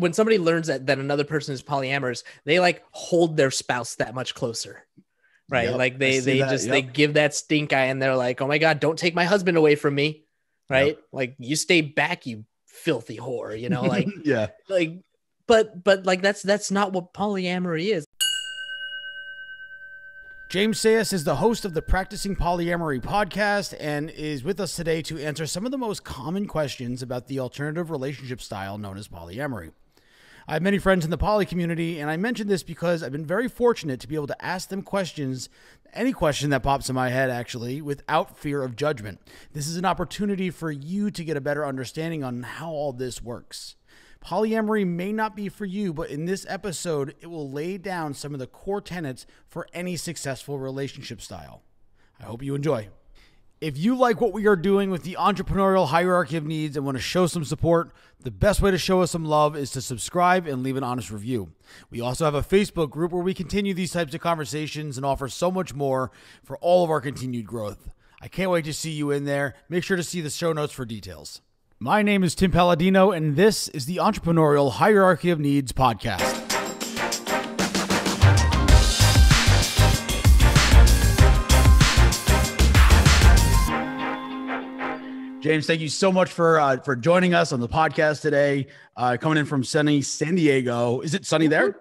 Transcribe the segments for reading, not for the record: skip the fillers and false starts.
when somebody learns that another person is polyamorous, they like hold their spouse that much closer. Right. Yep, like they give that stink eye and they're like, oh my God, don't take my husband away from me. Right. Yep. Like you stay back, you filthy whore, you know, like, yeah, like, but like, that's not what polyamory is. James Sias is the host of the Practicing Polyamory Podcast and is with us today to answer some of the most common questions about the alternative relationship style known as polyamory. I have many friends in the poly community, and I mention this because I've been very fortunate to be able to ask them questions, any question that pops in my head actually, without fear of judgment. This is an opportunity for you to get a better understanding on how all this works. Polyamory may not be for you, but in this episode, it will lay down some of the core tenets for any successful relationship style. I hope you enjoy. If you like what we are doing with the entrepreneurial hierarchy of needs and want to show some support, the best way to show us some love is to subscribe and leave an honest review. We also have a Facebook group where we continue these types of conversations and offer so much more for all of our continued growth. I can't wait to see you in there. Make sure to see the show notes for details. My name is Tim Palladino, and this is the Entrepreneurial Hierarchy of Needs podcast. James, thank you so much for joining us on the podcast today. Coming in from sunny San Diego. Is it sunny there?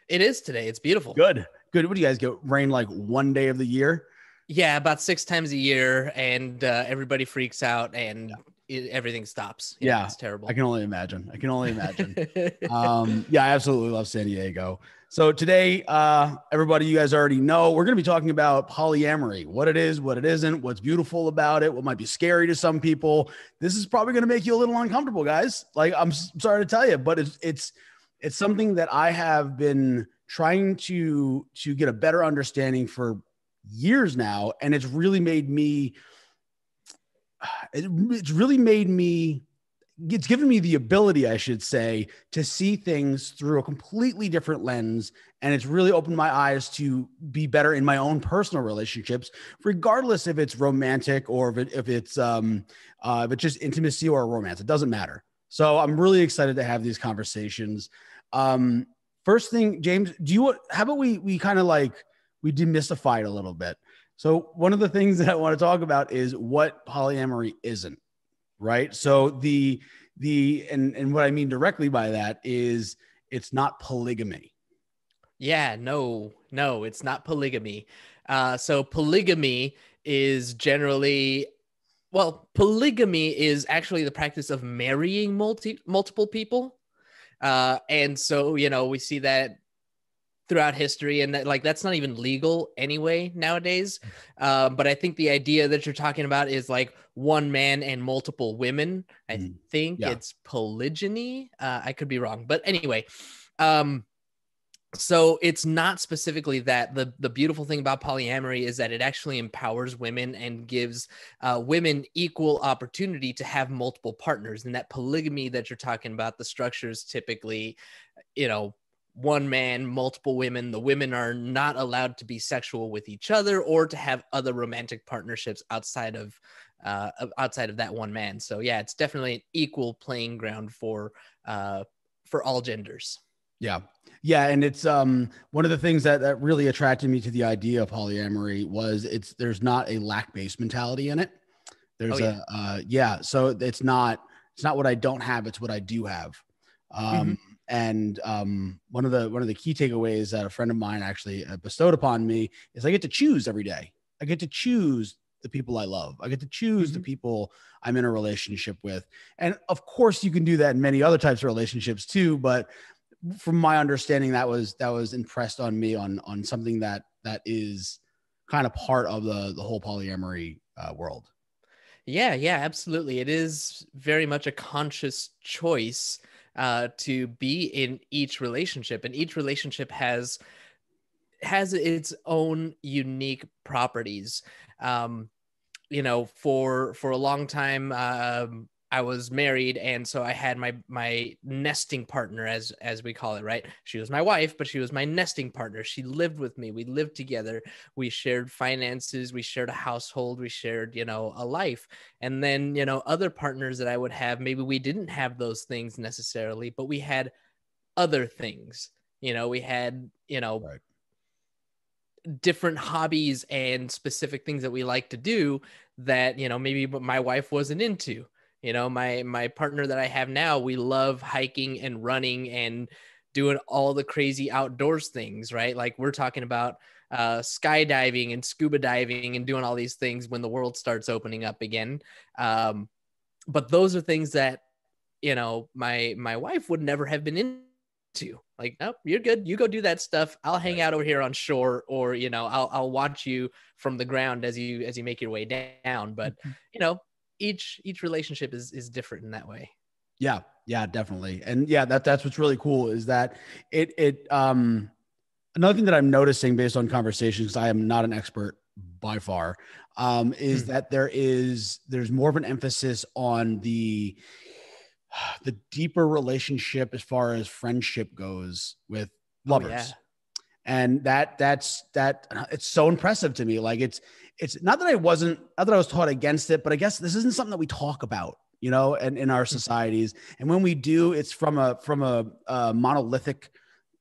It is today. It's beautiful. Good. What do you guys get? Rain like one day of the year? Yeah, about 6 times a year, and everybody freaks out, and everything stops. Yeah, it's terrible. I can only imagine. Yeah, I absolutely love San Diego. So today, everybody, you guys already know, we're going to be talking about polyamory, what it is, what it isn't, what's beautiful about it, what might be scary to some people. This is probably going to make you a little uncomfortable, guys. Like, I'm sorry to tell you, but it's something that I have been trying to get a better understanding for years now. And it's really made me, it's given me the ability, I should say, to see things through a completely different lens. And it's really opened my eyes to be better in my own personal relationships, regardless if it's romantic or if it's just intimacy or romance. It doesn't matter. So I'm really excited to have these conversations. First thing, James, how about we kind of like, we demystify it a little bit. So one of the things that I want to talk about is what polyamory isn't. Right. So and what I mean directly by that is it's not polygamy. Yeah, no, it's not polygamy. So polygamy is polygamy is actually the practice of marrying multiple people. And so, we see that throughout history, and that's not even legal anyway nowadays. But I think the idea that you're talking about is like one man and multiple women. I think it's polygyny. I could be wrong, but anyway, so it's not specifically that. The beautiful thing about polyamory is that it actually empowers women and gives women equal opportunity to have multiple partners. And that polygamy that you're talking about, the structure is typically, one man, multiple women. The women are not allowed to be sexual with each other or to have other romantic partnerships outside of that one man. So yeah, it's definitely an equal playing ground for all genders. Yeah. And it's one of the things that really attracted me to the idea of polyamory was there's not a lack-based mentality in it. There's so it's not what I don't have, it's what I do have. And one of the key takeaways that a friend of mine actually bestowed upon me is I get to choose every day. I get to choose the people I love. I get to choose the people I'm in a relationship with. And of course you can do that in many other types of relationships too. But from my understanding, that was impressed on me on something that is kind of part of the whole polyamory world. Yeah, absolutely. It is very much a conscious choice to be in each relationship, and each relationship has its own unique properties. For a long time, I was married, and so I had my nesting partner, as we call it, right? She was my wife, but she was my nesting partner. She lived with me. We lived together. We shared finances. We shared a household. We shared, a life. And then, other partners that I would have, maybe we didn't have those things necessarily, but we had other things. We had, Right. different hobbies and specific things that we like to do that, maybe my wife wasn't into. My partner that I have now, we love hiking and running and doing all the crazy outdoors things, right? Like we're talking about skydiving and scuba diving and doing all these things when the world starts opening up again. But those are things that, my wife would never have been into. Like, nope, you're good. You go do that stuff. I'll hang out over here on shore, or, I'll watch you from the ground as you make your way down. But, each relationship is different in that way. Yeah. Yeah, definitely. And yeah, that's what's really cool is that another thing that I'm noticing based on conversations, because I am not an expert by far, is that there's more of an emphasis on the deeper relationship as far as friendship goes with lovers. Yeah. And that's it's so impressive to me. Like it's not that I was taught against it, but I guess this isn't something that we talk about, and in our societies. And when we do, it's from a monolithic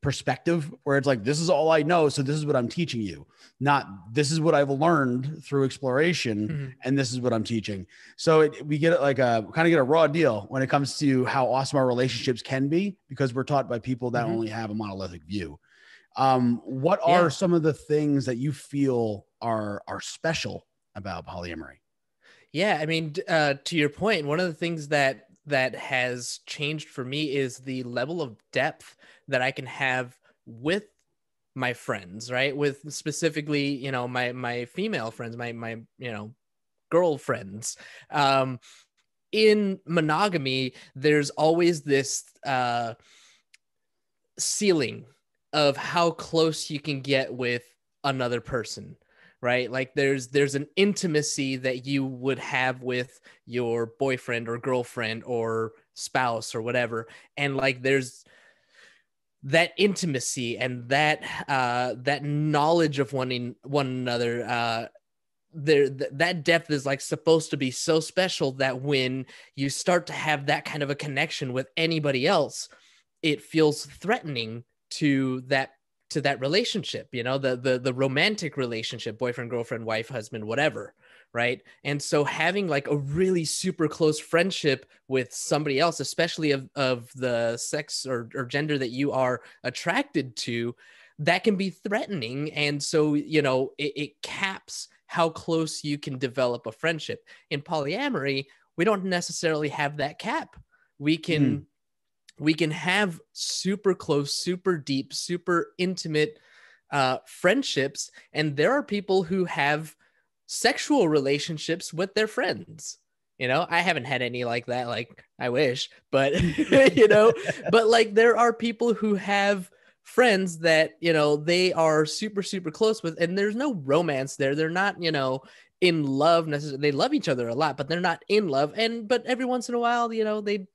perspective where it's like, this is all I know, so this is what I'm teaching you, not this is what I've learned through exploration, and this is what I'm teaching. So we get a raw deal when it comes to how awesome our relationships can be, because we're taught by people that only have a monolithic view. What are some of the things that you feel are special about polyamory? Yeah, I mean, to your point, one of the things that has changed for me is the level of depth that I can have with my friends, right? With specifically, my female friends, my girlfriends. In monogamy, there's always this ceiling of how close you can get with another person, right? Like there's an intimacy that you would have with your boyfriend or girlfriend or spouse or whatever. And like, there's that intimacy and that knowledge of one another, that depth is like supposed to be so special that when you start to have that kind of a connection with anybody else, it feels threatening to that relationship, the romantic relationship, boyfriend, girlfriend, wife, husband, whatever, right? And so having like a really super close friendship with somebody else, especially of the sex or gender that you are attracted to, that can be threatening. And so, it caps how close you can develop a friendship. In polyamory, we don't necessarily have that cap. We can have super close, super deep, super intimate friendships. And there are people who have sexual relationships with their friends. I haven't had any like that. Like, I wish, but, but like there are people who have friends that, they are super, super close with, and there's no romance there. They're not, in love necessarily. They love each other a lot, but they're not in love. But every once in a while, they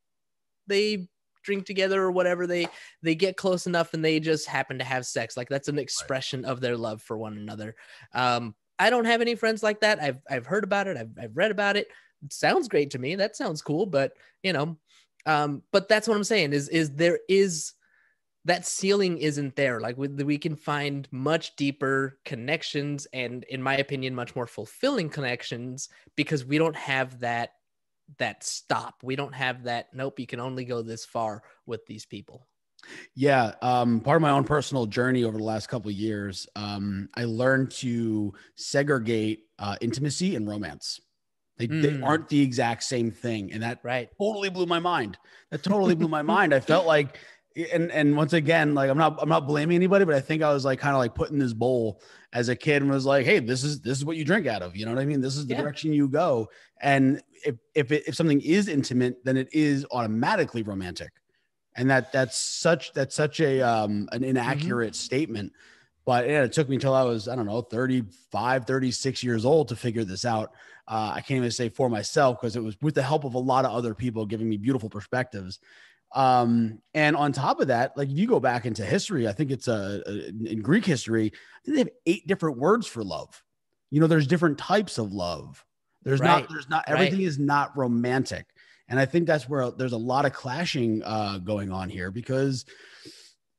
drink together or whatever, they get close enough and they just happen to have sex. Like that's an expression of their love for one another. I don't have any friends like that. I've heard about it. I've read about it. It sounds great to me. That sounds cool. But but that's what I'm saying is there is that ceiling isn't there. Like we can find much deeper connections and, in my opinion, much more fulfilling connections because we don't have that stop. We don't have that, nope, you can only go this far with these people. Yeah. Part of my own personal journey over the last couple of years, I learned to segregate intimacy and romance. They aren't the exact same thing. And that totally blew my mind. That totally blew my mind. I felt like, and once again, like I'm not blaming anybody, but I think I was like kind of like put in this bowl as a kid and was like, hey, this is what you drink out of. You know what I mean? This is the direction you go. And if something is intimate, then it is automatically romantic. And that's such a an inaccurate statement. But it took me until I was, I don't know, 35, 36 years old to figure this out. I can't even say for myself because it was with the help of a lot of other people giving me beautiful perspectives. And on top of that, like if you go back into history, I think it's in Greek history, I think they have 8 different words for love. There's different types of love. There's not everything is not romantic. And I think that's where there's a lot of clashing going on here, because,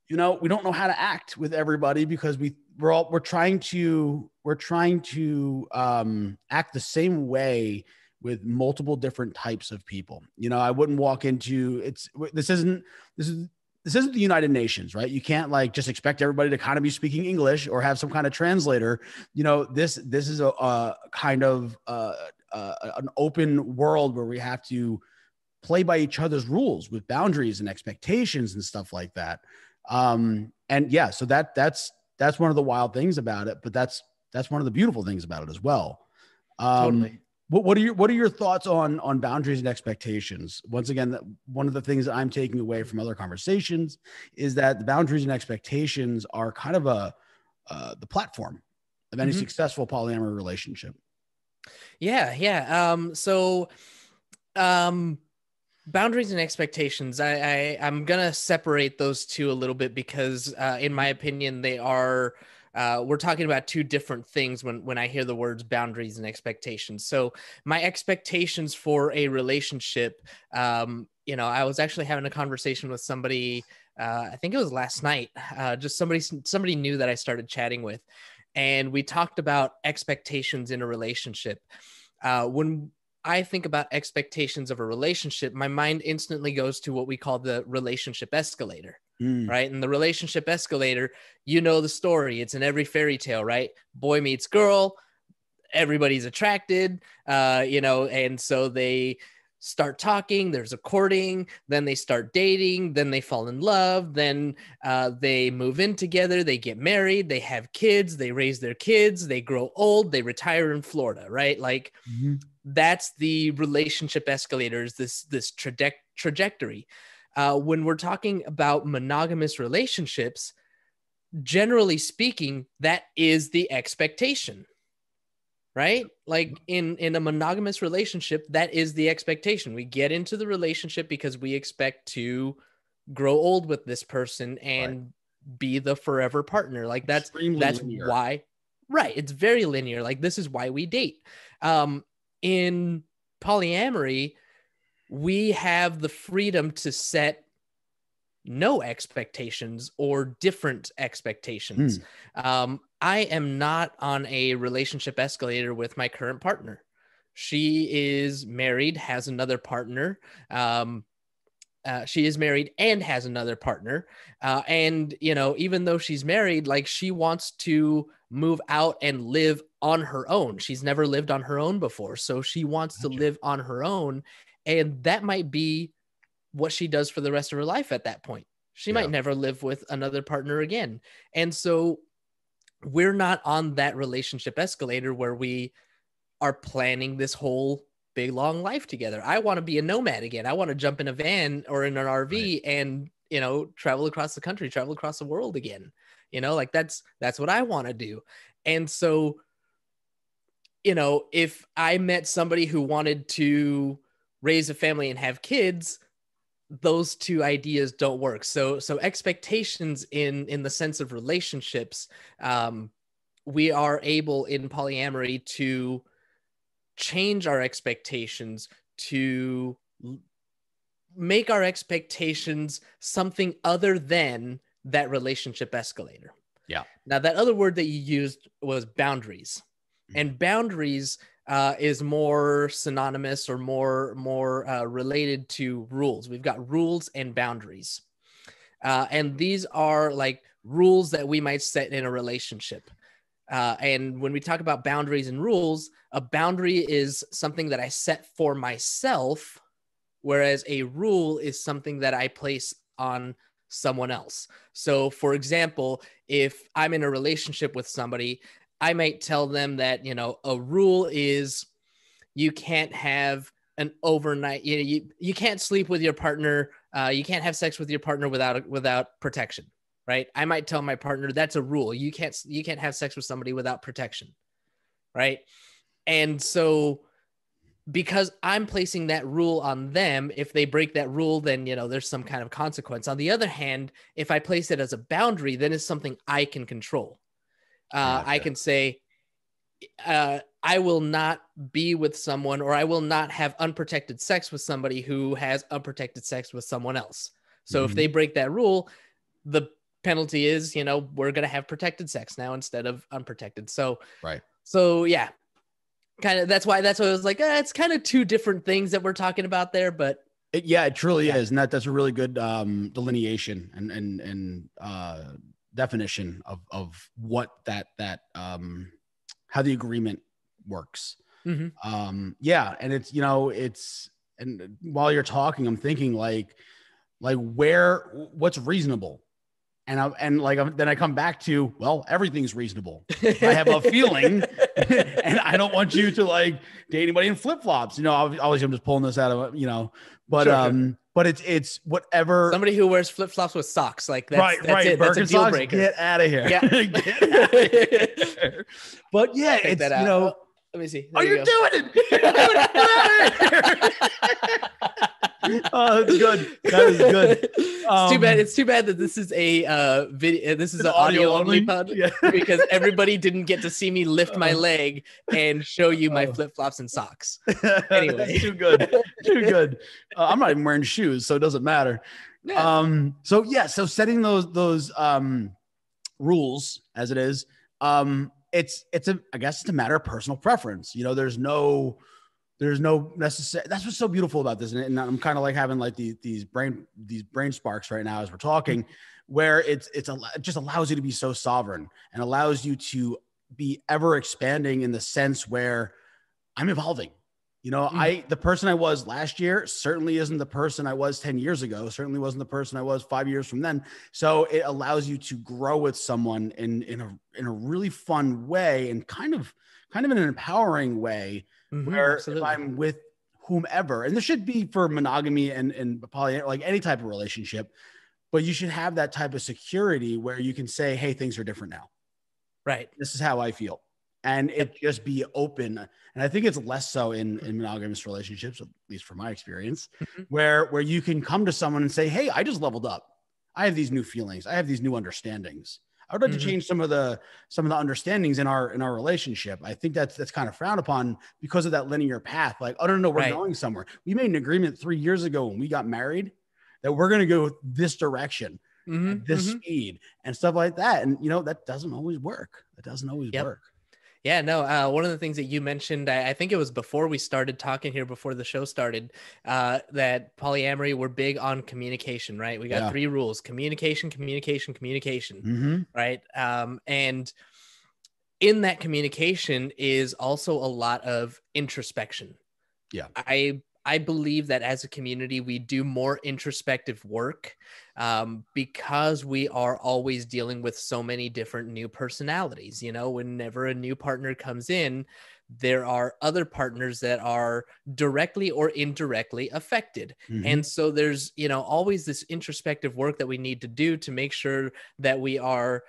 we don't know how to act with everybody, because we're trying to act the same way with multiple different types of people. I wouldn't walk into this isn't the United Nations, right? You can't just expect everybody to kind of be speaking English or have some kind of translator. This is a kind of an open world where we have to play by each other's rules with boundaries and expectations and stuff like that. And yeah, so that's one of the wild things about it, but that's one of the beautiful things about it as well. Totally. What are your thoughts on boundaries and expectations? Once again, one of the things that I'm taking away from other conversations is that the boundaries and expectations are kind of the platform of any successful polyamory relationship. Yeah. Boundaries and expectations. I'm gonna separate those two a little bit, because in my opinion, they are we're talking about two different things when I hear the words boundaries and expectations. So my expectations for a relationship, I was actually having a conversation with somebody, I think it was last night, just somebody new that I started chatting with, and we talked about expectations in a relationship. When I think about expectations of a relationship, my mind instantly goes to what we call the relationship escalator, right? And the relationship escalator, the story, it's in every fairy tale, right? Boy meets girl, everybody's attracted, and so they start talking, there's a courting, then they start dating, then they fall in love, then they move in together, they get married, they have kids, they raise their kids, they grow old, they retire in Florida, right? That's the relationship escalators, this trajectory. When we're talking about monogamous relationships, generally speaking, that is the expectation, right? In a monogamous relationship, that is the expectation. We get into the relationship because we expect to grow old with this person and be the forever partner. That's linear. why, right? It's very linear. This is why we date. In polyamory, we have the freedom to set no expectations or different expectations. I am not on a relationship escalator with my current partner. She is married, has another partner. She is married and has another partner. And, even though she's married, she wants to move out and live on her own. She's never lived on her own before. So she wants to live on her own. And that might be what she does for the rest of her life at that point. She might never live with another partner again. And so we're not on that relationship escalator where we are planning this whole big long life together. I want to be a nomad again. I want to jump in a van or in an RV and, travel across the country, travel across the world again. That's what I want to do. And so, if I met somebody who wanted to raise a family and have kids, those two ideas don't work. So expectations in the sense of relationships, we are able in polyamory to change our expectations, to make our expectations something other than that relationship escalator. Yeah. Now, that other word that you used was boundaries. And boundaries is more synonymous or more related to rules. We've got rules and boundaries. And these are rules that we might set in a relationship. And when we talk about boundaries and rules, a boundary is something that I set for myself, whereas a rule is something that I place on someone else. So, for example, if I'm in a relationship with somebody, I might tell them that, a rule is you can't have an overnight, you can't sleep with your partner. You can't have sex with your partner without protection. Right. I might tell my partner that's a rule. You can't have sex with somebody without protection. Right. And so because I'm placing that rule on them, if they break that rule, then, there's some kind of consequence. On the other hand, if I place it as a boundary, then it's something I can control. I can say, I I will not be with someone, or I will not have unprotected sex with somebody who has unprotected sex with someone else. So if they break that rule, the penalty is, we're going to have protected sex now instead of unprotected. So, Right. So yeah, kind of, that's why I was like, it's kind of two different things that we're talking about there, but it truly is. And that's a really good delineation and definition of what that how the agreement works. Yeah. And it's, and while you're talking, I'm thinking like what's reasonable. And then I come back to, well, everything's reasonable. I have a feeling and I don't want you to like date anybody in flip-flops. Obviously I'm just pulling this out of, but, sure. But it's whatever. Somebody who wears flip-flops with socks, like that's it. That's a deal breaker. Get out of here. Yeah. Get out of here. But yeah, it's, let me see. You're doing it. You're doing it. Oh, that's good. That is good. It's too bad that this is a video. This is an audio only pod, because everybody didn't get to see me lift my leg and show you my flip flops and socks. Anyway, too good. Too good. I'm not even wearing shoes, so it doesn't matter. Yeah. So setting those rules as it is. It's a matter of personal preference. There's no necessary. That's what's so beautiful about this, and I'm kind of like having like these brain sparks right now as we're talking, where it just allows you to be so sovereign and allows you to be ever expanding in the sense where I'm evolving. The person I was last year certainly isn't the person I was 10 years ago. Certainly wasn't the person I was 5 years from then. So it allows you to grow with someone in a really fun way, and kind of in an empowering way. Where absolutely. If I'm with whomever, and this should be for monogamy and poly, like any type of relationship, but you should have that type of security where you can say, hey, things are different now. Right. This is how I feel. And it just be open. And I think it's less so in monogamous relationships, at least from my experience, where you can come to someone and say, hey, I just leveled up. I have these new feelings. I have these new understandings. I would like to change some of the understandings in our relationship. I think that's kind of frowned upon because of that linear path. Like, oh no, we're going somewhere. We made an agreement 3 years ago when we got married that we're going to go this direction, at this speed, and stuff like that. And that doesn't always work. That doesn't always work. Yeah, no. One of the things that you mentioned, I think it was before we started talking here, before the show started, that polyamory, we're big on communication, right? We got 3 rules: communication, right? And in that communication is also a lot of introspection. Yeah. I believe that as a community, we do more introspective work because we are always dealing with so many different new personalities. Whenever a new partner comes in, there are other partners that are directly or indirectly affected. And so there's, always this introspective work that we need to do to make sure that we are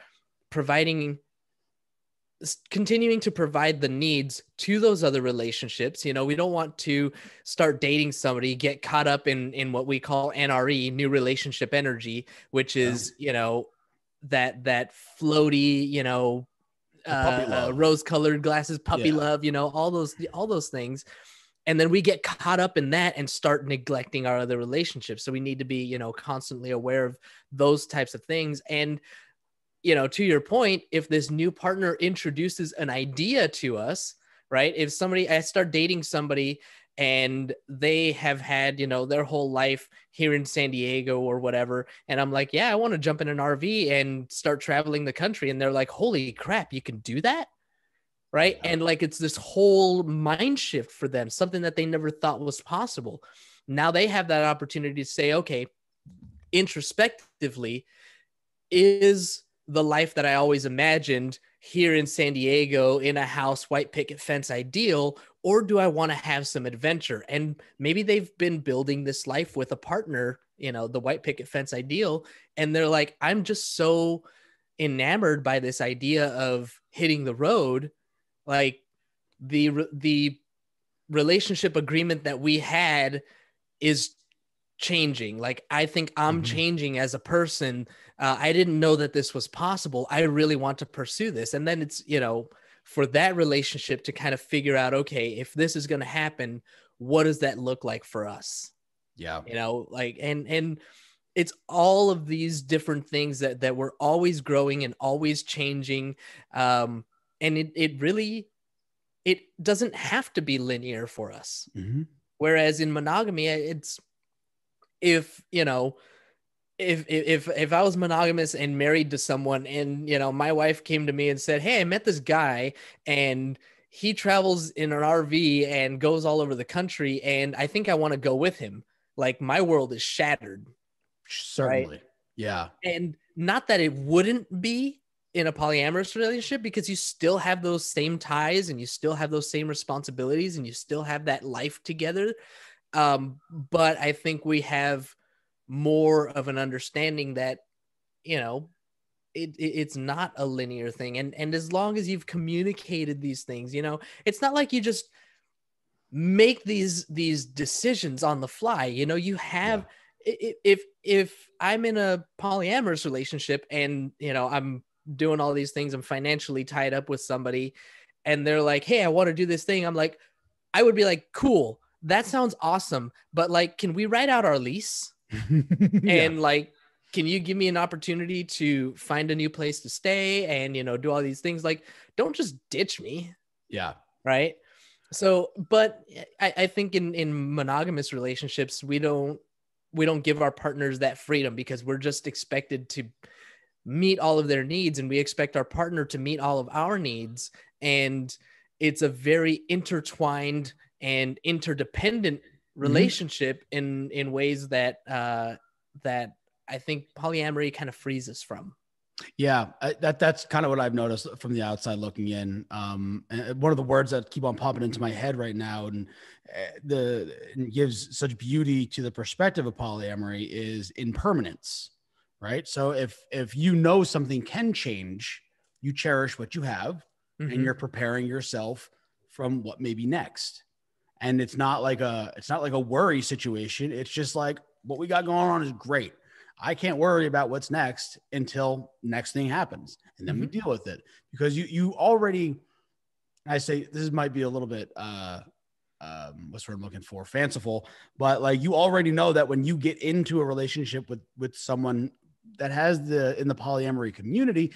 continuing to provide the needs to those other relationships. We don't want to start dating somebody, get caught up in what we call NRE, new relationship energy, which is, that floaty, rose-colored glasses, puppy love, all those things. And then we get caught up in that and start neglecting our other relationships. So we need to be, constantly aware of those types of things. And to your point, if this new partner introduces an idea to us, right? If I start dating somebody and they have had, their whole life here in San Diego or whatever, and I'm like, yeah, I want to jump in an RV and start traveling the country. And they're like, holy crap, you can do that? Right. Yeah. And like, it's this whole mind shift for them, something that they never thought was possible. Now they have that opportunity to say, okay, introspectively, is the life that I always imagined here in San Diego in a house, white picket fence ideal, or do I want to have some adventure? And maybe they've been building this life with a partner, the white picket fence ideal. And they're like, I'm just so enamored by this idea of hitting the road. Like the relationship agreement that we had is changing. Like, I think I'm changing as a person. I didn't know that this was possible. I really want to pursue this. And then it's, for that relationship to kind of figure out, okay, if this is going to happen, what does that look like for us? Yeah. Like, and it's all of these different things that we're always growing and always changing. And it really, it doesn't have to be linear for us. Mm-hmm. Whereas in monogamy, it's, if I was monogamous and married to someone, and my wife came to me and said, "Hey, I met this guy and he travels in an RV and goes all over the country, and I think I want to go with him." Like, my world is shattered. Certainly. Right? Yeah. And not that it wouldn't be in a polyamorous relationship, because you still have those same ties and you still have those same responsibilities and you still have that life together. But I think we have more of an understanding that, it's not a linear thing. And as long as you've communicated these things, it's not like you just make these decisions on the fly. You have, if I'm in a polyamorous relationship and, I'm doing all these things, I'm financially tied up with somebody, and they're like, "Hey, I want to do this thing." I'm like, I would be like, "Cool. That sounds awesome. But like, can we write out our lease?" And like, can you give me an opportunity to find a new place to stay and, do all these things? Like, don't just ditch me. Yeah. Right. So, but I think in monogamous relationships, we don't give our partners that freedom, because we're just expected to meet all of their needs, and we expect our partner to meet all of our needs. And it's a very intertwined and interdependent relationship in ways that that I think polyamory kind of frees us from. Yeah, that's kind of what I've noticed from the outside looking in. And one of the words that keep on popping into my head right now, and and gives such beauty to the perspective of polyamory, is impermanence, right? So if something can change, you cherish what you have, and you're preparing yourself from what may be next. And it's not like a worry situation. It's just like, what we got going on is great. I can't worry about what's next until next thing happens. And then we deal with it, because you already, I say this might be a little bit, what's what I'm looking for, fanciful, but like, you already know that when you get into a relationship with someone that has in the polyamory community,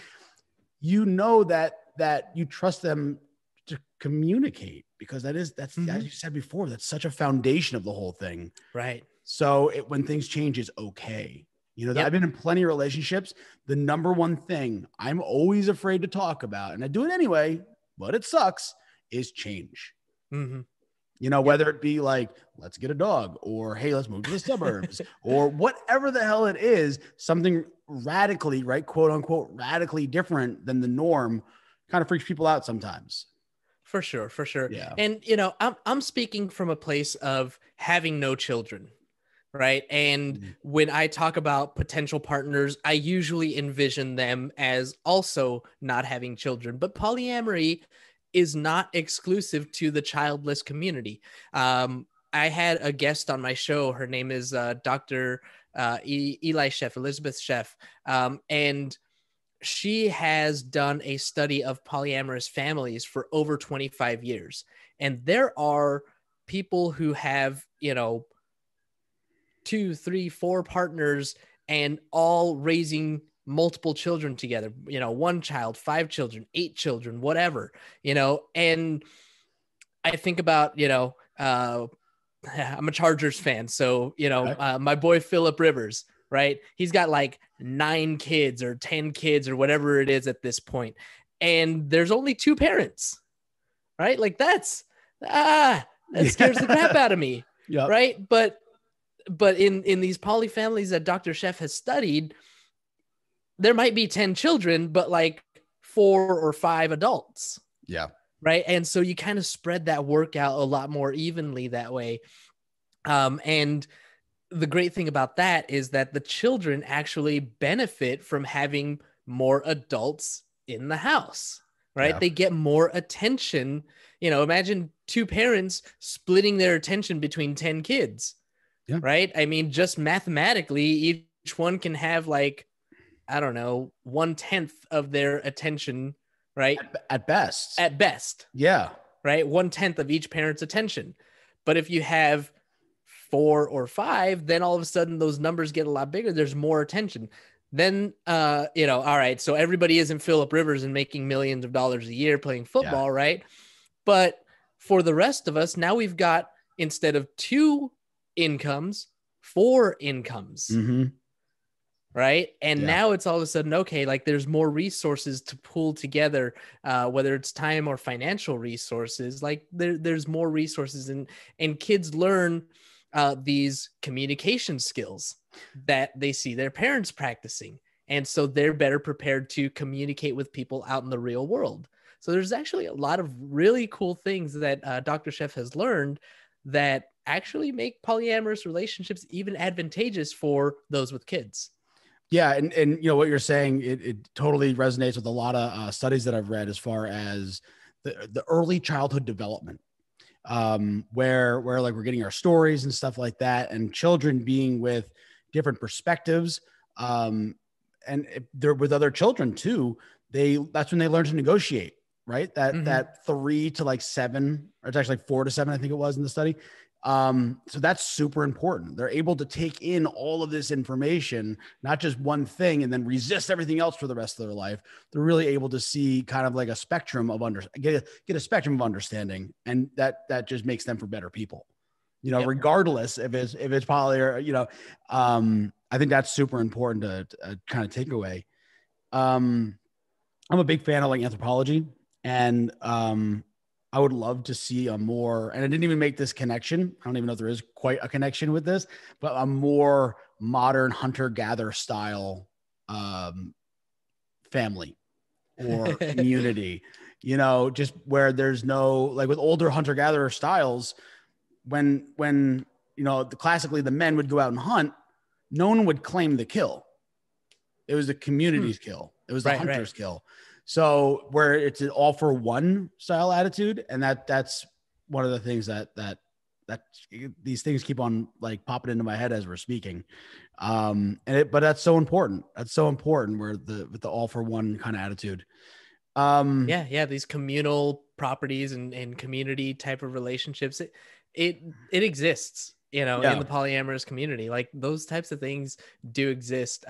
that you trust them to communicate, because that's as you said before, that's such a foundation of the whole thing. Right. So when things change, is okay. I've been in plenty of relationships. The number one thing I'm always afraid to talk about, and I do it anyway, but it sucks, is change. Whether it be like, let's get a dog, or, hey, let's move to the suburbs, or whatever the hell it is, something radically, right, quote unquote, radically different than the norm, kind of freaks people out sometimes. For sure. Yeah. And, I'm speaking from a place of having no children. Right. And when I talk about potential partners, I usually envision them as also not having children. But polyamory is not exclusive to the childless community. I had a guest on my show. Her name is Dr. Eli Sheff, Elizabeth Sheff. And she has done a study of polyamorous families for over 25 years. And there are people who have, 2, 3, 4 partners, and all raising multiple children together, 1 child, 5 children, 8 children, whatever, and I think about, I'm a Chargers fan. So, my boy, Phillip Rivers, right? He's got like 9 kids or 10 kids or whatever it is at this point. And there's only 2 parents, right? Like that scares the crap out of me. Yep. Right. But in these poly families that Dr. Sheff has studied, there might be 10 children, but like 4 or 5 adults. Yeah. Right. And so you kind of spread that work out a lot more evenly that way. And the great thing about that is that the children actually benefit from having more adults in the house, right? Yeah. They get more attention. Imagine 2 parents splitting their attention between 10 kids. Yeah. Right. I mean, just mathematically, each one can have like, I don't know, 1/10 of their attention right? At best. At best, Yeah. right? 1/10 of each parent's attention. But if you have 4 or 5, then all of a sudden those numbers get a lot bigger. There's more attention. Then, all right, so everybody isn't Phillip Rivers and making millions of dollars a year playing football, right? But for the rest of us, now we've got, instead of 2 incomes, 4 incomes. Mm-hmm. Right. And now it's all of a sudden, okay, like there's more resources to pull together, whether it's time or financial resources, like there's more resources, and kids learn these communication skills that they see their parents practicing. And so they're better prepared to communicate with people out in the real world. So there's actually a lot of really cool things that Dr. Chef has learned that actually make polyamorous relationships even advantageous for those with kids. Yeah. And you know, what you're saying, it totally resonates with a lot of studies that I've read as far as the early childhood development, where like we're getting our stories and stuff like that, and children being with different perspectives. And if they're with other children too, that's when they learn to negotiate, right? That 3 to like 7, or it's actually like 4 to 7, I think it was in the study. So that's super important. They're able to take in all of this information, not just one thing, and then resist everything else for the rest of their life. They're really able to see kind of like a spectrum of get a spectrum of understanding, and that just makes them for better people, you know, regardless if it's poly or, you know. I think that's super important to kind of take away. I'm a big fan of like anthropology, and I would love to see a more, and I didn't even make this connection. I don't even know if there is quite a connection with this, but a more modern hunter-gatherer style family or community, you know, just where there's no, like with older hunter-gatherer styles, when, you know, classically the men would go out and hunt, no one would claim the kill. It was the community's kill. It was the hunter's kill. So where it's an all for one style attitude, and that's one of the things that these things keep on like popping into my head as we're speaking. But that's so important. That's so important, where with the all for one kind of attitude. These communal properties and community type of relationships, it exists, you know, in the polyamorous community. Like those types of things do exist.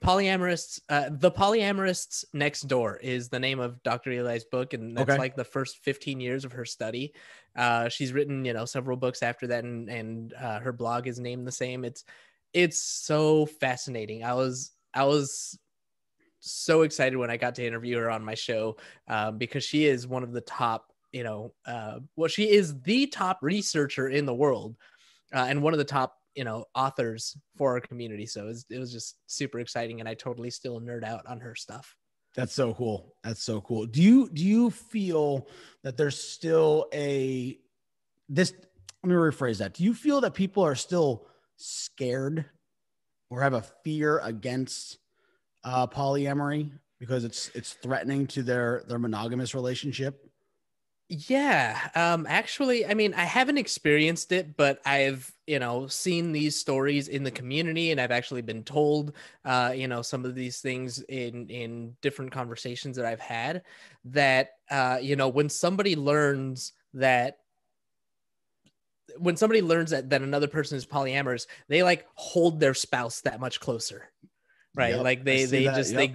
Polyamorists, The Polyamorists Next Door is the name of Dr. Eli's book, and that's like the first 15 years of her study. She's written, you know, several books after that, and her blog is named the same. It's so fascinating. I was so excited when I got to interview her on my show, because she is one of the top, you know, she is the top researcher in the world, and one of the top, you know, authors for our community. So it was just super exciting, and I totally still nerd out on her stuff. That's so cool. That's so cool. Do you feel that there's still let me rephrase that. Do you feel that people are still scared or have a fear against polyamory because it's threatening to their monogamous relationship? Yeah. Actually, I mean, I haven't experienced it, but I've, you know, seen these stories in the community, and I've actually been told, you know, some of these things in different conversations that I've had, that, you know, when somebody learns that another person is polyamorous, they like hold their spouse that much closer. Right. Like they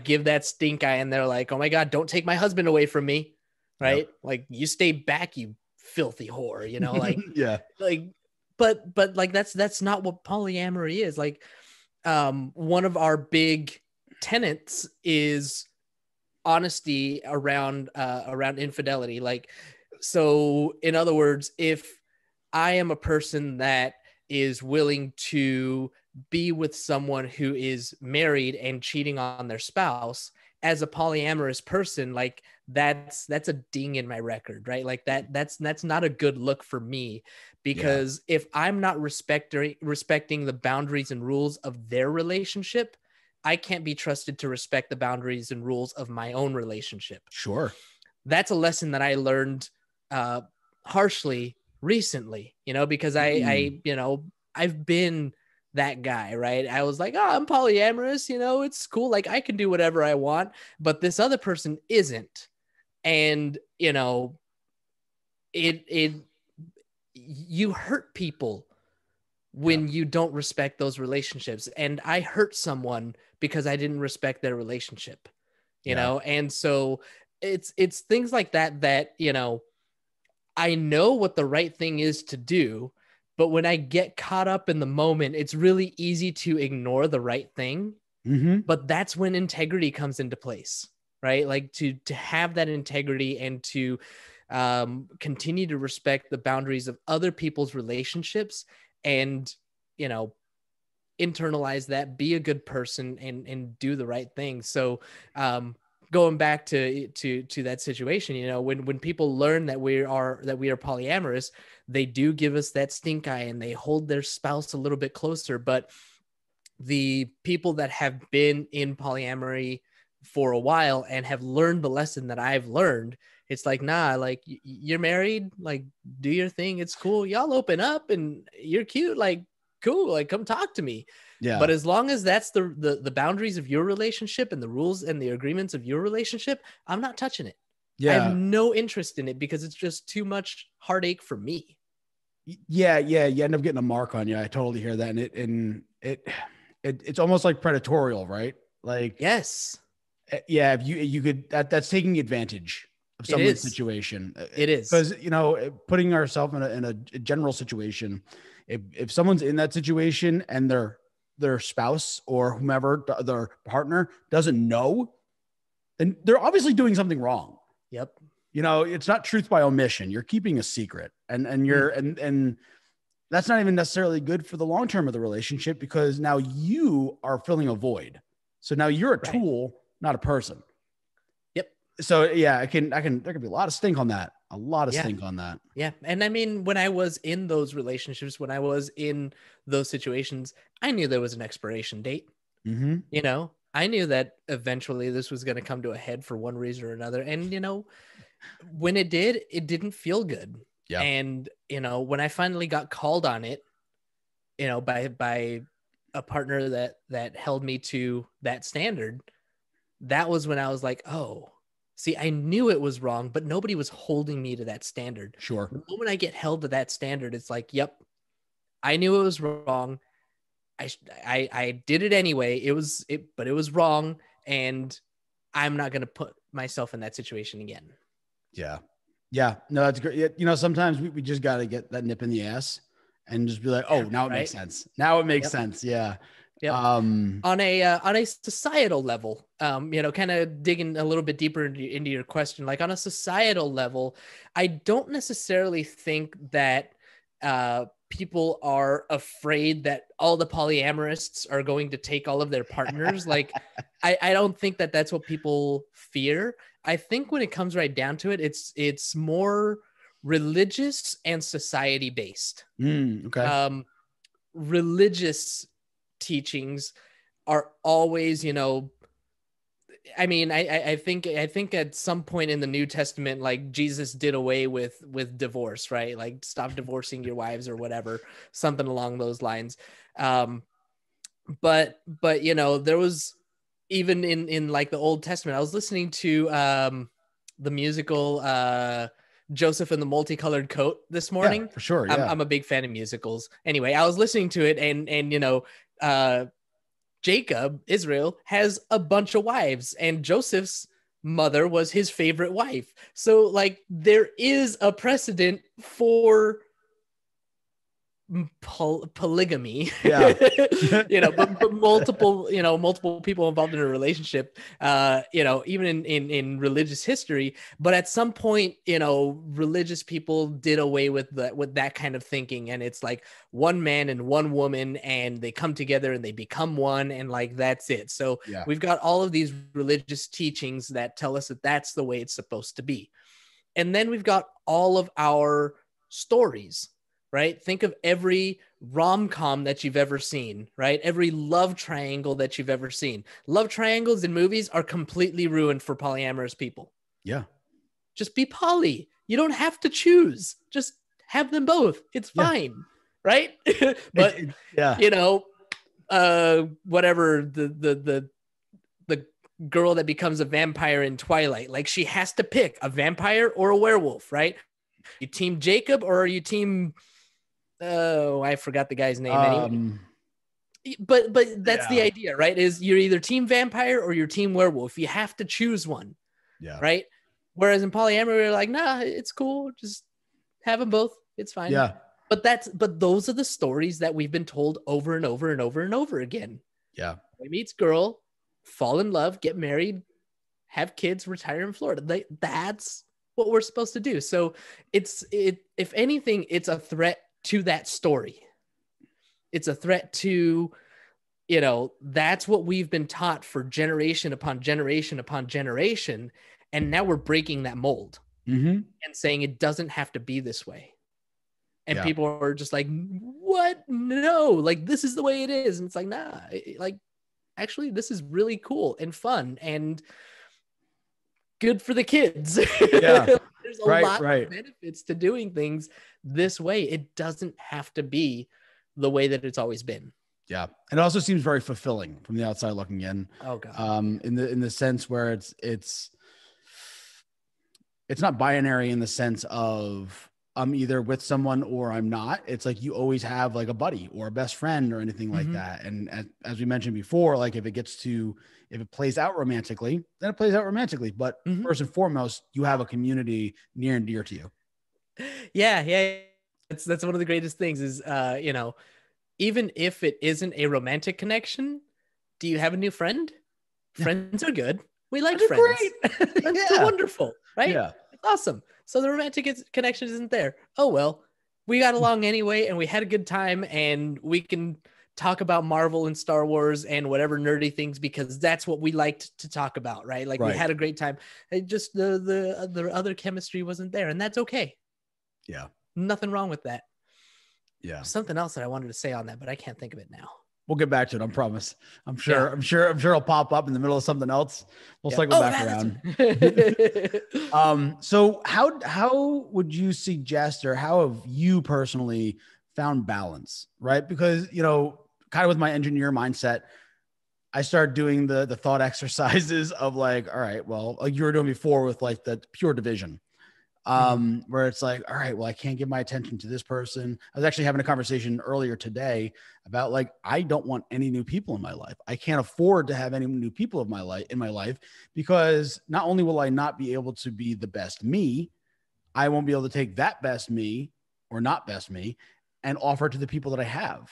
give that stink eye, and they're like, oh my God, don't take my husband away from me. Right. Like, you stay back, you filthy whore, you know, like, but like, that's not what polyamory is. Like, one of our big tenets is honesty around infidelity. Like, so in other words, if I am a person that is willing to be with someone who is married and cheating on their spouse, as a polyamorous person, like that's a ding in my record, right? Like that's not a good look for me, because if I'm not respecting the boundaries and rules of their relationship, I can't be trusted to respect the boundaries and rules of my own relationship. Sure. That's a lesson that I learned harshly recently, you know, because I you know, I've been that guy, right? I was like, oh, I'm polyamorous, you know, it's cool. Like, I can do whatever I want, but this other person isn't. And, you hurt people when you don't respect those relationships. And I hurt someone because I didn't respect their relationship, And so it's things like that, I know what the right thing is to do, but when I get caught up in the moment, it's really easy to ignore the right thing. Mm-hmm. But that's when integrity comes into place, right? Like to have that integrity and to continue to respect the boundaries of other people's relationships and, internalize that, be a good person and do the right thing. So, going back to that situation, when people learn that we are polyamorous, they do give us that stink eye and they hold their spouse a little bit closer. But the people that have been in polyamory for a while and have learned the lesson that I've learned, it's like, nah, like you're married, like do your thing. It's cool. Y'all open up and you're cute. Like, cool. Like, come talk to me. Yeah. But as long as that's the boundaries of your relationship and the rules and the agreements of your relationship, I'm not touching it. Yeah. I have no interest in it because it's just too much heartache for me. Yeah. You end up getting a mark on you. I totally hear that. And it's almost like predatorial, right? Like, yes. Yeah. If you could, that's taking advantage of someone's situation. It is. Because, putting ourselves in a general situation, if someone's in that situation and their spouse or whomever, their partner doesn't know, then they're obviously doing something wrong. Yep. It's not truth by omission. You're keeping a secret and you're, and that's not even necessarily good for the long term of the relationship because now you are filling a void. So now you're a tool, not a person. Yep. So yeah, there can be a lot of stink on that. A lot of stink on that. Yeah. And I mean, when I was in those relationships, when I was in those situations, I knew there was an expiration date. Mm-hmm. I knew that eventually this was going to come to a head for one reason or another. And, when it did, it didn't feel good. Yeah. And, when I finally got called on it, by a partner that held me to that standard, that was when I was like, oh, see, I knew it was wrong, but nobody was holding me to that standard. Sure. The moment I get held to that standard, it's like, yep, I knew it was wrong. I did it anyway. But it was wrong. And I'm not going to put myself in that situation again. Yeah. Yeah. No, that's great. Sometimes we just got to get that nip in the ass and just be like, oh, now it makes sense. Now it makes sense. Yeah. Yep. On a societal level, kind of digging a little bit deeper into your question, like on a societal level, I don't necessarily think that people are afraid that all the polyamorists are going to take all of their partners. Like, I don't think that that's what people fear. I think when it comes right down to it, it's more religious and society based. Okay. Religious teachings are always, I mean, I think at some point in the New Testament, like Jesus did away with divorce, right? Like stop divorcing your wives or whatever, something along those lines. But there was even in like the Old Testament, I was listening to the musical Joseph and the Multicolored Coat this morning. Yeah, for sure. Yeah. I'm a big fan of musicals. Anyway, I was listening to it and Jacob, Israel, has a bunch of wives, and Joseph's mother was his favorite wife. So like there is a precedent for polygamy. Yeah. but multiple people involved in a relationship, even in religious history. But at some point, religious people did away with that kind of thinking, and it's like one man and one woman, and they come together and they become one, and like that's it. So we've got all of these religious teachings that tell us that that's the way it's supposed to be. And then we've got all of our stories, right? Think of every rom-com that you've ever seen, right? Every love triangle that you've ever seen. Love triangles in movies are completely ruined for polyamorous people. Yeah. Just be poly. You don't have to choose. Just have them both. It's fine, right? But whatever the girl that becomes a vampire in Twilight. Like she has to pick a vampire or a werewolf, right? You team Jacob or are you team, oh, I forgot the guy's name anyway. But that's the idea, right? Is you're either team vampire or you're team werewolf. You have to choose one. Yeah. Right. Whereas in polyamory, we're like, nah, it's cool. Just have them both. It's fine. Yeah. But those are the stories that we've been told over and over and over and over again. Yeah. Boy meets girl, fall in love, get married, have kids, retire in Florida. That's what we're supposed to do. So if anything, it's a threat to that story. It's a threat to, that's what we've been taught for generation upon generation upon generation. And now we're breaking that mold and saying it doesn't have to be this way. And people are just like, what? No, like, this is the way it is. And it's like, nah, like, actually, this is really cool and fun and good for the kids. Yeah. There's a lot of benefits to doing things this way. It doesn't have to be the way that it's always been. Yeah. And it also seems very fulfilling from the outside looking in. Oh God. In the sense where it's not binary in the sense of I'm either with someone or I'm not. It's like you always have like a buddy or a best friend or anything like that. And as we mentioned before, like if it plays out romantically, then it plays out romantically. But first and foremost, you have a community near and dear to you. Yeah. That's one of the greatest things is, even if it isn't a romantic connection, do you have a new friend? Friends are good. We like friends. Great. Friends are wonderful, right? Yeah. It's awesome. So the romantic connection isn't there. Oh, well, we got along anyway, and we had a good time, and we can talk about Marvel and Star Wars and whatever nerdy things because that's what we liked to talk about, right? Like we had a great time. It just the other chemistry wasn't there, and that's okay. Yeah. Nothing wrong with that. Yeah. Something else that I wanted to say on that, but I can't think of it now. We'll get back to it. I promise. I'm sure it'll pop up in the middle of something else. We'll cycle back around. So how would you suggest, or how have you personally found balance? Right. Because, kind of with my engineer mindset, I started doing the thought exercises of like, all right, well, like you were doing before with like the pure division. Where it's like, all right, well, I can't give my attention to this person. I was actually having a conversation earlier today about like, I don't want any new people in my life. I can't afford to have any new people in my life because not only will I not be able to be the best me, I won't be able to take that best me or not best me and offer it to the people that I have.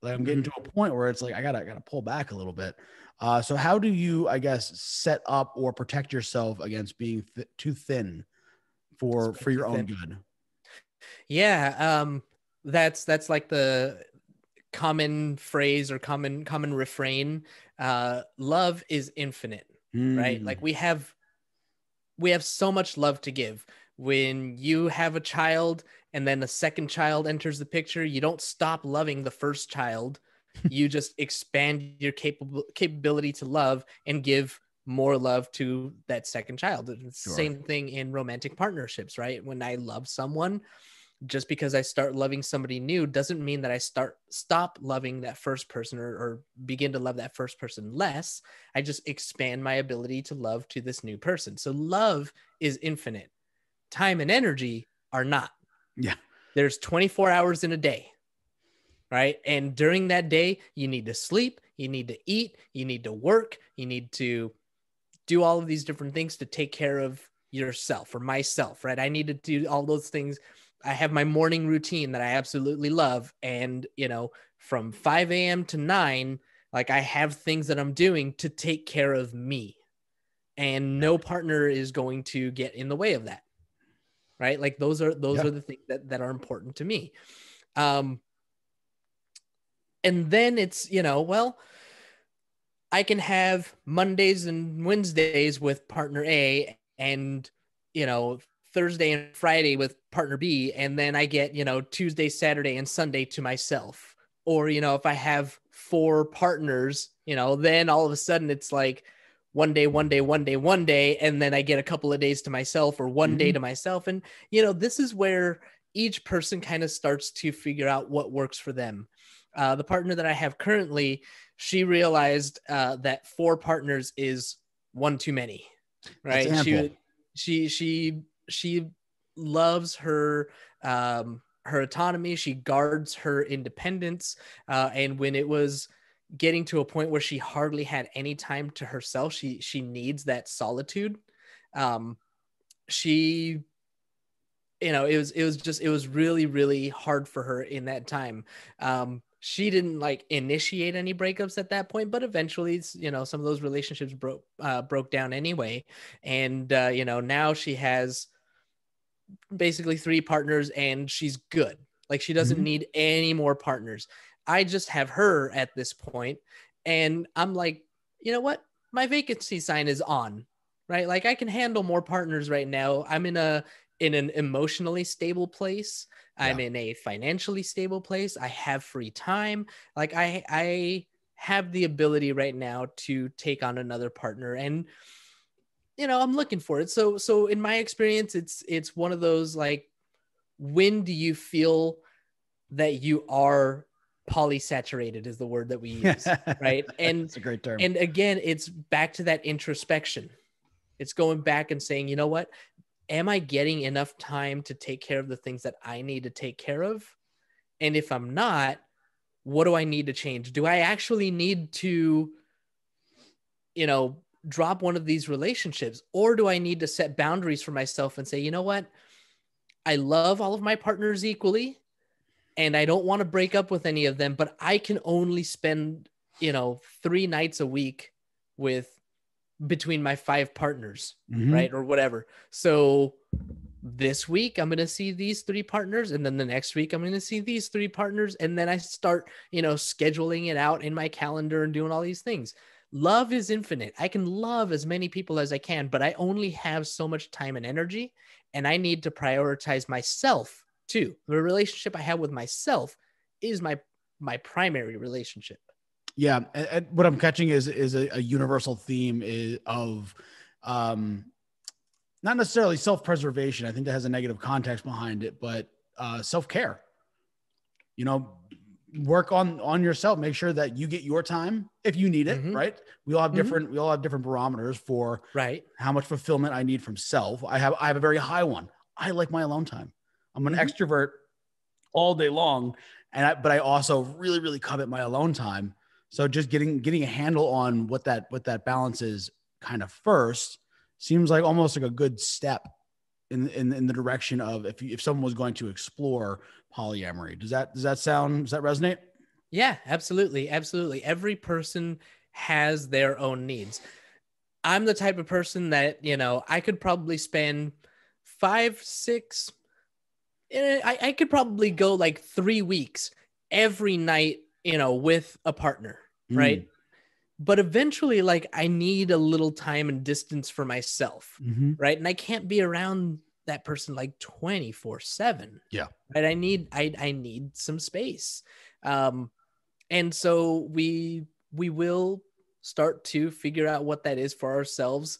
Like I'm getting to a point where it's like, I gotta pull back a little bit. So how do you, I guess, set up or protect yourself against being too thin for your own good? Yeah. That's like the common phrase or common refrain. Love is infinite, right? Like we have so much love to give. When you have a child and then a second child enters the picture, you don't stop loving the first child. You just expand your capability to love and give more love to that second child. Same thing in romantic partnerships, right? When I love someone, just because I start loving somebody new doesn't mean that I stop loving that first person or begin to love that first person less. I just expand my ability to love to this new person. So love is infinite. Time and energy are not. Yeah. There's 24 hours in a day. Right. And during that day, you need to sleep, you need to eat, you need to work, you need to do all of these different things to take care of yourself or myself, right? I need to do all those things. I have my morning routine that I absolutely love. And, from 5 a.m. to 9, like I have things that I'm doing to take care of me. And no partner is going to get in the way of that. Right? Like those are the things that are important to me. And then it's, well, I can have Mondays and Wednesdays with partner A and, Thursday and Friday with partner B. And then I get, Tuesday, Saturday, and Sunday to myself. Or, if I have 4 partners, then all of a sudden it's like one day. And then I get a couple of days to myself or one day to myself. And, this is where each person kind of starts to figure out what works for them. The partner that I have currently, she realized that 4 partners is one too many, That's right? ample. She loves her her autonomy. She guards her independence. And when it was getting to a point where she hardly had any time to herself, she needs that solitude. She, it was really, really hard for her in that time. She didn't like initiate any breakups at that point, but eventually, some of those relationships broke down anyway. And, now she has basically 3 partners and she's good. Like she doesn't need any more partners. I just have her at this point, and I'm like, you know what? My vacancy sign is on, right? Like I can handle more partners right now. I'm in an emotionally stable place. I'm in a financially stable place. I have free time. Like I have the ability right now to take on another partner, and I'm looking for it. So in my experience, it's one of those like, when do you feel that you are polysaturated is the word that we use, right? And it's a great term. And again, it's back to that introspection. It's going back and saying, you know what? Am I getting enough time to take care of the things that I need to take care of? And if I'm not, what do I need to change? Do I actually need to, drop one of these relationships, or do I need to set boundaries for myself and say, you know what? I love all of my partners equally, and I don't want to break up with any of them, but I can only spend, 3 nights a week between my 5 partners, right? Or whatever. So this week I'm going to see these 3 partners, and then the next week I'm going to see these 3 partners. And then I start, scheduling it out in my calendar and doing all these things. Love is infinite. I can love as many people as I can, but I only have so much time and energy, and I need to prioritize myself too. The relationship I have with myself is my primary relationship. Yeah. And what I'm catching is a universal theme of not necessarily self-preservation. I think that has a negative context behind it, but self-care. Work on yourself. Make sure that you get your time if you need it. Right. We all have different barometers for how much fulfillment I need from self. I have a very high one. I like my alone time. I'm an extrovert all day long, but I also really, really covet my alone time. So just getting a handle on what that balance is kind of first seems like almost like a good step in the direction of if someone was going to explore polyamory. Does that resonate? Yeah, absolutely. Absolutely. Every person has their own needs. I'm the type of person that, I could probably spend 5, 6, I could probably go like 3 weeks every night, with a partner, right? But eventually, like, I need a little time and distance for myself, right? And I can't be around that person like 24/7. Yeah. Right. I need some space. And so we will start to figure out what that is for ourselves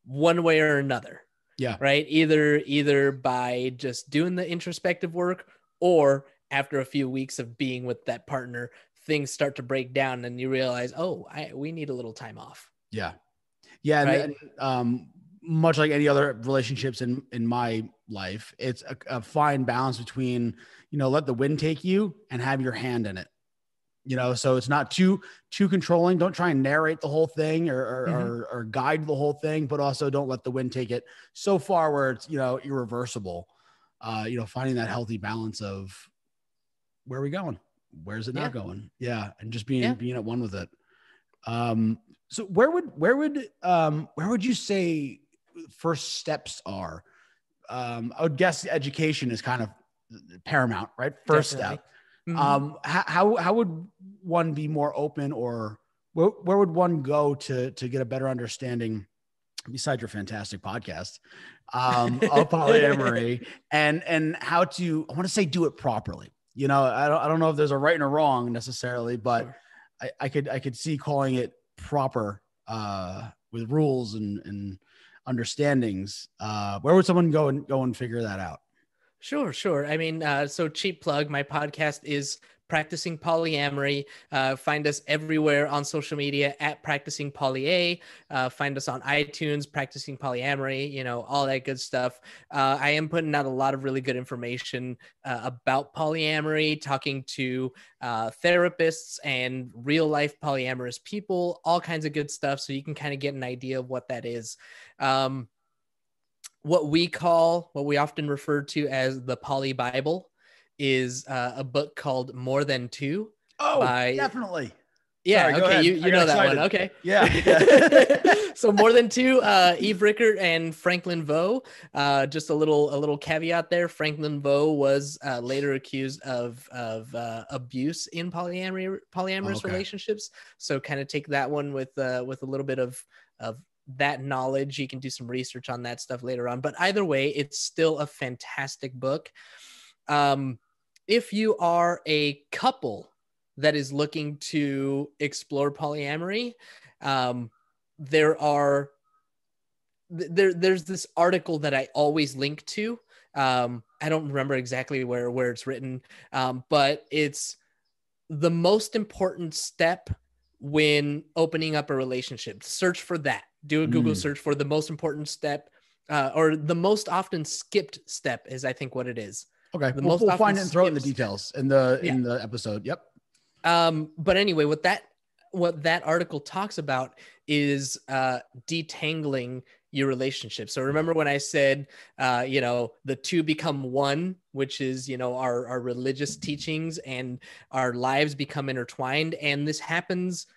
one way or another. Yeah. Right. Either by just doing the introspective work, or after a few weeks of being with that partner, things start to break down and you realize, we need a little time off. Yeah. Yeah. Right? And much like any other relationships in my life, it's a fine balance between, let the wind take you and have your hand in it. So it's not too controlling. Don't try and narrate the whole thing or guide the whole thing, but also don't let the wind take it so far where it's, irreversible. Finding that healthy balance of where are we going? Where's it not going? Yeah. And just being at one with it. So where would you say first steps are? I would guess education is kind of paramount, right? First Definitely. step. How would one be more open, or where would one go to get a better understanding, besides your fantastic podcast, of polyamory and how to, I want to say, do it properly. I don't know if there's a right and a wrong necessarily, but sure. I could see calling it proper with rules and understandings. Where would someone go and figure that out? Sure. I mean, so cheap plug, my podcast is Practicing Polyamory. Find us everywhere on social media at Practicing Polya. Find us on iTunes, Practicing Polyamory, you know, all that good stuff. I am putting out a lot of really good information about polyamory, talking to therapists and real life polyamorous people, all kinds of good stuff. So you can kind of get an idea of what that is. What we often refer to as the Poly Bible is a book called More Than Two. Oh, by definitely. Yeah. Sorry, okay. You know that one. Okay. Yeah. So More Than Two, Eve Rickert and Franklin Vo. Just a little caveat there. Franklin Vo was later accused of abuse in polyamorous relationships. So kind of take that one with a little bit of that knowledge. You can do some research on that stuff later on. But either way, it's still a fantastic book. If you are a couple that is looking to explore polyamory, there's this article that I always link to. I don't remember exactly where it's written, but it's the most important step when opening up a relationship. Search for that. Do a Google search for the most important step, or the most often skipped step is, I think, what it is. Okay. We'll find it and throw it in the details in the episode. Yep. But anyway, what that article talks about is detangling your relationship. So remember when I said, the two become one, which is, our religious teachings and our lives become intertwined. And this happens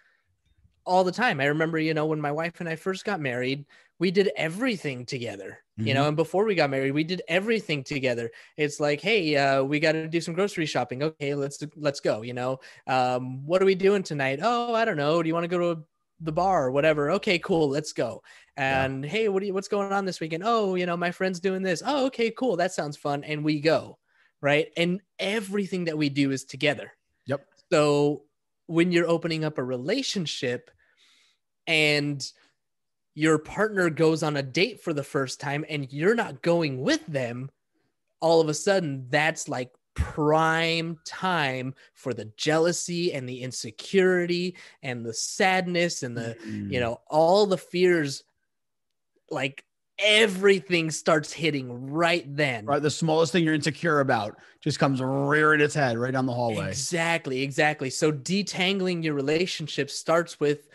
all the time. I remember, when my wife and I first got married, we did everything together, and before we got married, we did everything together. It's like, hey, we got to do some grocery shopping. Okay, let's go. What are we doing tonight? Oh, I don't know. Do you want to go to the bar or whatever? Okay, cool. Let's go. And hey, what's going on this weekend? Oh, my friend's doing this. Oh, okay, cool. That sounds fun. And we go, right? And everything that we do is together. Yep. So when you're opening up a relationship and your partner goes on a date for the first time and you're not going with them, all of a sudden that's like prime time for the jealousy and the insecurity and the sadness and the, all the fears, like everything starts hitting right then. Right. The smallest thing you're insecure about just comes rearing its head right down the hallway. Exactly. So detangling your relationship starts with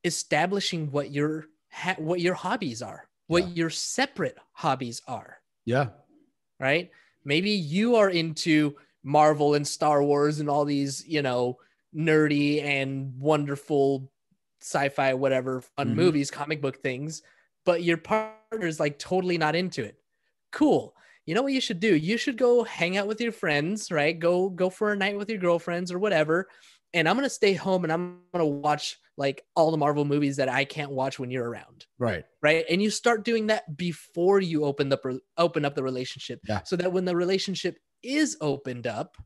establishing what your hobbies are, what your separate hobbies are. Yeah. Right. Maybe you are into Marvel and Star Wars and all these, nerdy and wonderful sci-fi, whatever fun movies, comic book things, but your partner is like totally not into it. Cool. You know what you should do? You should go hang out with your friends, right? Go for a night with your girlfriends or whatever. And I'm going to stay home and I'm going to watch like all the Marvel movies that I can't watch when you're around. Right. Right. And you start doing that before you open up the relationship. Yeah. So that when the relationship is opened up,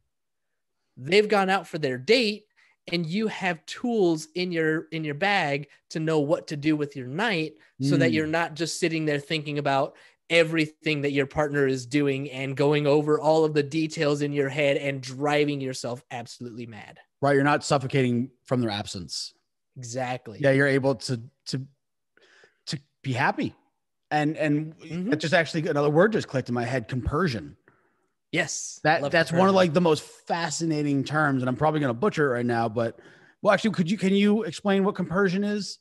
they've gone out for their date and you have tools in your bag to know what to do with your night so that you're not just sitting there thinking about everything that your partner is doing and going over all of the details in your head and driving yourself absolutely mad. Right. You're not suffocating from their absence. Exactly. Yeah. You're able to be happy. And it just actually, another word just clicked in my head, compersion. Yes. That's one of like the most fascinating terms. And I'm probably going to butcher it right now, but actually, can you explain what compersion is?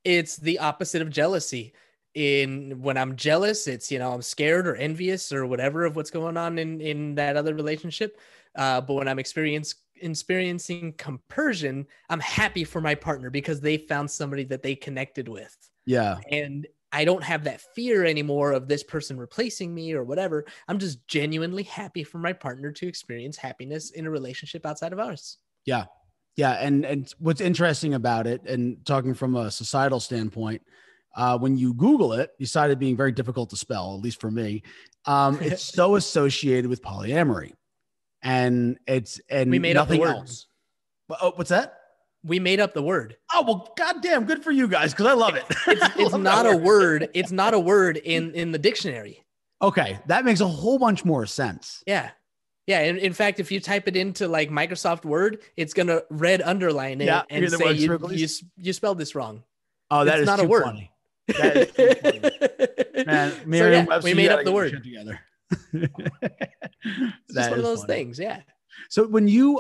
It's the opposite of jealousy. When I'm jealous, it's, I'm scared or envious or whatever of what's going on in that other relationship. But when I'm experiencing compersion, I'm happy for my partner because they found somebody that they connected with. Yeah. And I don't have that fear anymore of this person replacing me or whatever. I'm just genuinely happy for my partner to experience happiness in a relationship outside of ours. Yeah. Yeah. And what's interesting about it, and talking from a societal standpoint, when you Google it, you cited being very difficult to spell, at least for me. It's so associated with polyamory, and we made up the words. Oh, what's that? We made up the word. Oh, well, goddamn, good for you guys, because I love it. It's not a word. It's not a word in the dictionary. Okay, that makes a whole bunch more sense. Yeah. Yeah, in fact, if you type it into like Microsoft Word, it's gonna red underline Yeah, it and the say word you squigglies. you spelled this wrong. Oh, that It's is not a too word. funny. That is too funny. Man, So yeah, Merriam-Webster, we you made gotta up the get your shit word. together. It's just That one of is those funny. things. Yeah. So when you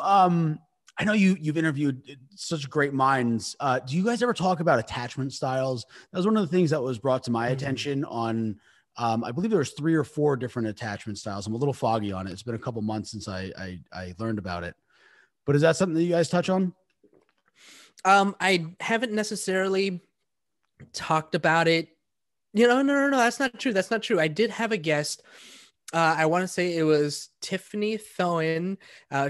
I know you've interviewed such great minds. Do you guys ever talk about attachment styles? That was one of the things that was brought to my attention on I believe there was 3 or 4 different attachment styles. I'm a little foggy on it. It's been a couple months since I learned about it. But is that something that you guys touch on? I haven't necessarily talked about it. No, that's not true. That's not true. I did have a guest. I want to say it was Tiffany Thoen.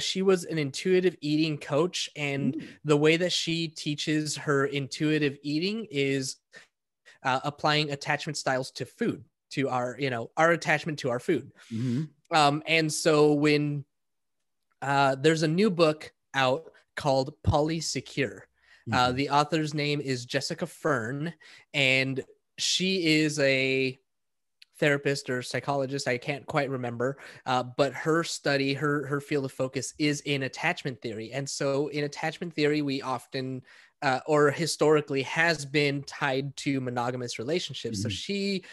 She was an intuitive eating coach, and the way that she teaches her intuitive eating is applying attachment styles to food, to our attachment to our food. Mm-hmm. And so when there's a new book out called Polysecure. Mm-hmm. The author's name is Jessica Fern, and she is a therapist or psychologist. I can't quite remember, but her study, her field of focus is in attachment theory. And so in attachment theory, we often or historically has been tied to monogamous relationships. Mm-hmm. So she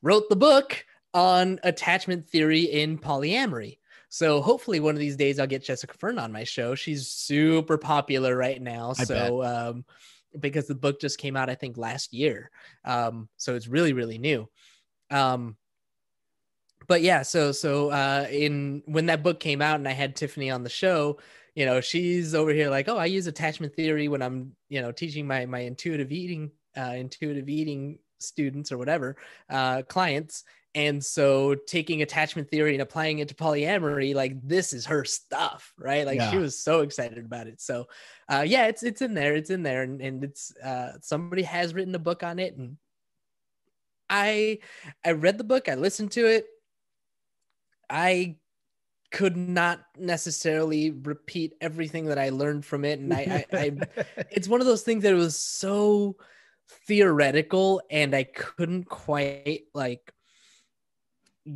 wrote the book on attachment theory in polyamory. So hopefully one of these days I'll get Jessica Fern on my show. She's super popular right now. I bet. Because the book just came out, I think last year. So it's really, really new. But yeah, in when that book came out and I had Tiffany on the show, she's over here like, oh, I use attachment theory when I'm, teaching my intuitive eating students or whatever, clients. And so taking attachment theory and applying it to polyamory, like this is her stuff, right? Like she Yeah. was so excited about it. So yeah, it's in there. It's in there. And it's somebody has written a book on it. And I read the book, I listened to it. I could not necessarily repeat everything that I learned from it. And I it's one of those things that it was so theoretical and I couldn't quite like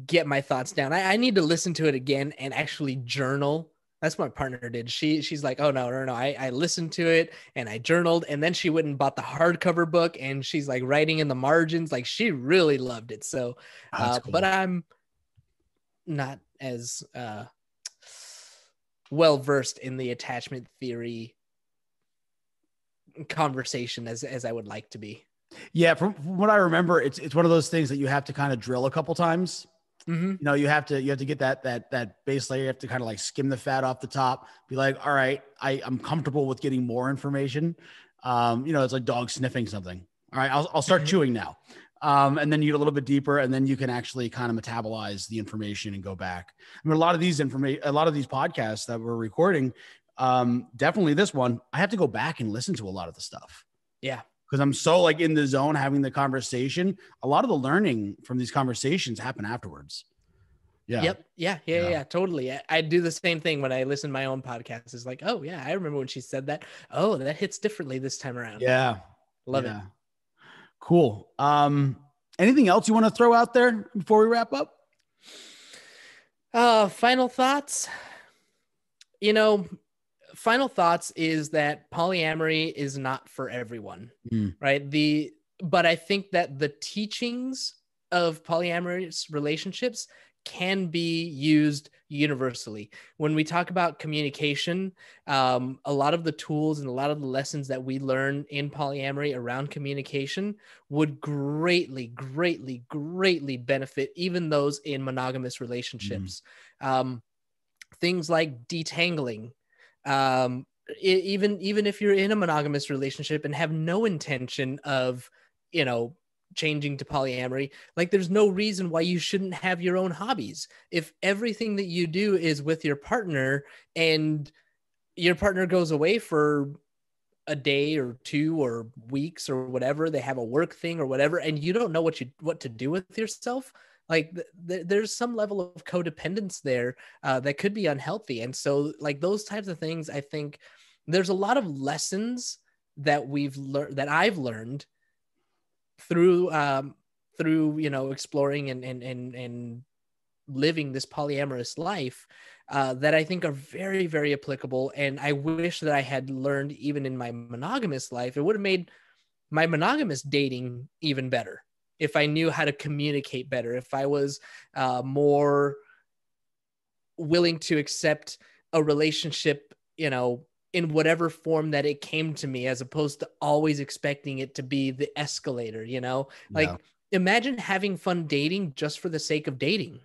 get my thoughts down. I need to listen to it again and actually journal. That's what my partner did. She's like, oh no. I listened to it and I journaled, and then she went and bought the hardcover book and she's like writing in the margins. Like she really loved it. So, That's cool. but I'm not as well versed in the attachment theory conversation as I would like to be. Yeah, from what I remember, it's one of those things that you have to kind of drill a couple times. Mm-hmm. You have to get that base layer. You have to kind of like skim the fat off the top. Be like, all right, I'm comfortable with getting more information. It's like dog sniffing something. All right, I'll start chewing now. And then you get a little bit deeper, and then you can actually kind of metabolize the information and go back. I mean, a lot of these podcasts that we're recording, definitely this one, I have to go back and listen to a lot of the stuff. Yeah. Because I'm so like in the zone having the conversation. A lot of the learning from these conversations happen afterwards. Yeah. Yep. Yeah. Totally. I do the same thing when I listen to my own podcast. It's like, oh yeah, I remember when she said that. Oh, that hits differently this time around. Yeah. Love it. Cool. Anything else you want to throw out there before we wrap up? Final thoughts. Final thoughts is that polyamory is not for everyone, right? But I think that the teachings of polyamorous relationships can be used universally. When we talk about communication, a lot of the tools and a lot of the lessons that we learn in polyamory around communication would greatly, greatly, greatly benefit even those in monogamous relationships. Things like detangling, even if you're in a monogamous relationship and have no intention of, changing to polyamory, like there's no reason why you shouldn't have your own hobbies. If everything that you do is with your partner and your partner goes away for a day or two or weeks or whatever, they have a work thing or whatever, and you don't know what to do with yourself, like there's some level of codependence there that could be unhealthy. And so like those types of things, I think there's a lot of lessons that I've learned through exploring and living this polyamorous life that I think are very, very applicable. And I wish that I had learned even in my monogamous life. It would have made my monogamous dating even better if I knew how to communicate better, if I was more willing to accept a relationship, in whatever form that it came to me, as opposed to always expecting it to be the escalator, like imagine having fun dating just for the sake of dating.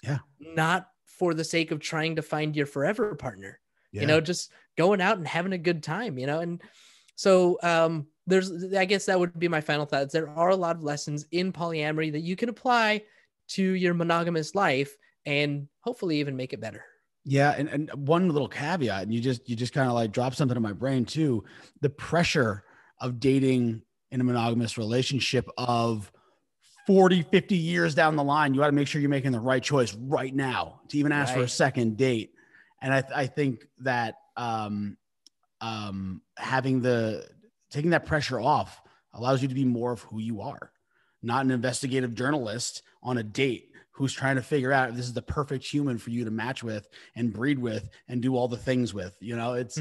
Yeah. Not for the sake of trying to find your forever partner, just going out and having a good time, and so I guess that would be my final thoughts. There are a lot of lessons in polyamory that you can apply to your monogamous life and hopefully even make it better. Yeah. And one little caveat, and you just kind of like dropped something in my brain too. The pressure of dating in a monogamous relationship of 40, 50 years down the line, you got to make sure you're making the right choice right now to even ask for a second date. And I think that taking that pressure off allows you to be more of who you are, not an investigative journalist on a date who's trying to figure out if this is the perfect human for you to match with and breed with and do all the things with, it's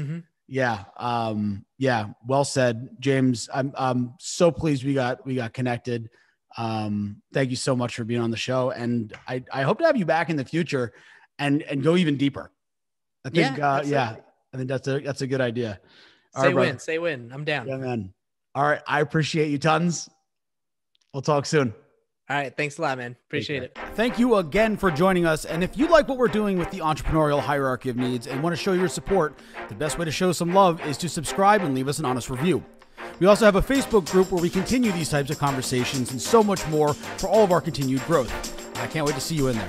well said, James. I'm so pleased we got connected. Thank you so much for being on the show. And I hope to have you back in the future and go even deeper. I think, I think that's a good idea. Say when. I'm down. Yeah, man. All right. I appreciate you tons. We'll talk soon. All right. Thanks a lot, man. Appreciate it. Thank you again for joining us. And if you like what we're doing with the entrepreneurial hierarchy of needs and want to show your support, the best way to show some love is to subscribe and leave us an honest review. We also have a Facebook group where we continue these types of conversations and so much more for all of our continued growth. I can't wait to see you in there.